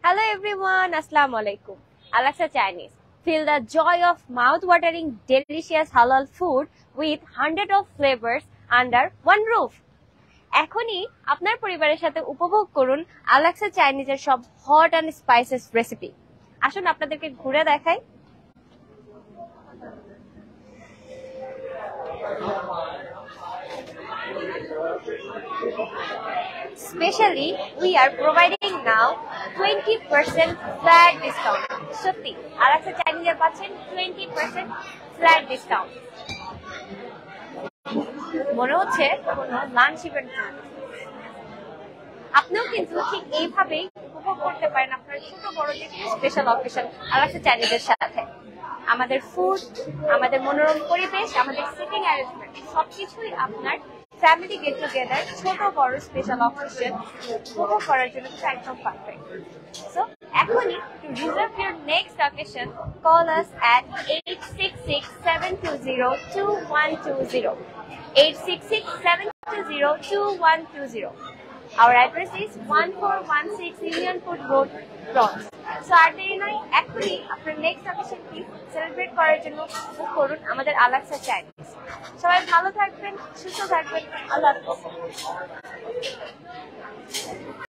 Hello everyone, Assalamu alaikum. Alexa Chinese. Feel the joy of mouth-watering, delicious halal food with hundreds of flavors under one roof. এখনই আপনার পরিবারের সাথে উপভোগ করুন Alexa চাইনিজের সব hot and spices recipe. আসুন আপনাদেরকে ঘুরে দেখাই। Specially, we are providing now 20% flat discount. সত্যি আলেক্সা চাইনিজে পাচ্ছেন 20% flat discount. মনে হচ্ছে কোনো লাঞ্চ ইভেন্ট। আপনিও কিন্তু ঠিক এইভাবেই উপভোগ করতে পারেন আপনার ছোট বড় যে স্পেশাল অকেশন আলেক্সা চাইনিজের সাথে। আমাদের ফুড, আমাদের মনোরম পরিবেশ, আমাদের সিটিং অ্যারেঞ্জমেন্ট সবকিছুই আপনার ফ্যামিলি গেট টুগেদার ছোট বড় স্পেশাল অকেশন উপভোগ করার জন্য একদম পারফেক্ট। সো এখনই to reserve your next occasion call us at 866-720-2120 866-720-2120. Our address is 1416 Union Food Road, Bronx. So আর দেরি নয়, এখনই আপনার নেক্সট অকেশনটি সেলিব্রেট করার জন্য বুক করুন আমাদের আলেক্সা চাইনিজ। সবাই ভালো থাকবেন, সুস্থ থাকবেন। আল্লাহ হাফেজ।